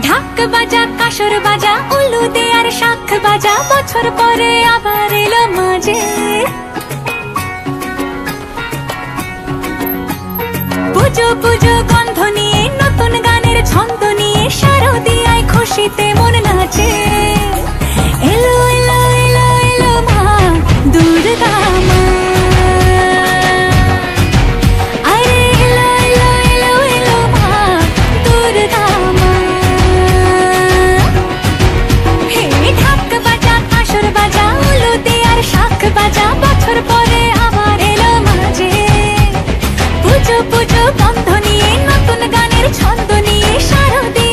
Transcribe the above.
ঢাক বাজা কাসর বাজা উলু দে আর শাখ বাজা, বছর পরে আবার এলো মাঝে। পুজো পুজো গন্ধ নিয়ে নতুন গানের ছন্দ নিয়ে শারদিয়ায় খুশিতে মন নাচে। এলো এলো এলো এলো মা দুর্গা মা, আরে এলো এলো এলো এলো মা দুর্গা মা। হে ঢাক বাজা কাসর বাজা উলু দে আর শাখ বাজা, বছর পরে আবার এলো মাঝে। পুজো পুজো গন্ধ নিয়ে নতুন গানের ছন্দ নিয়ে শারদিয়ায়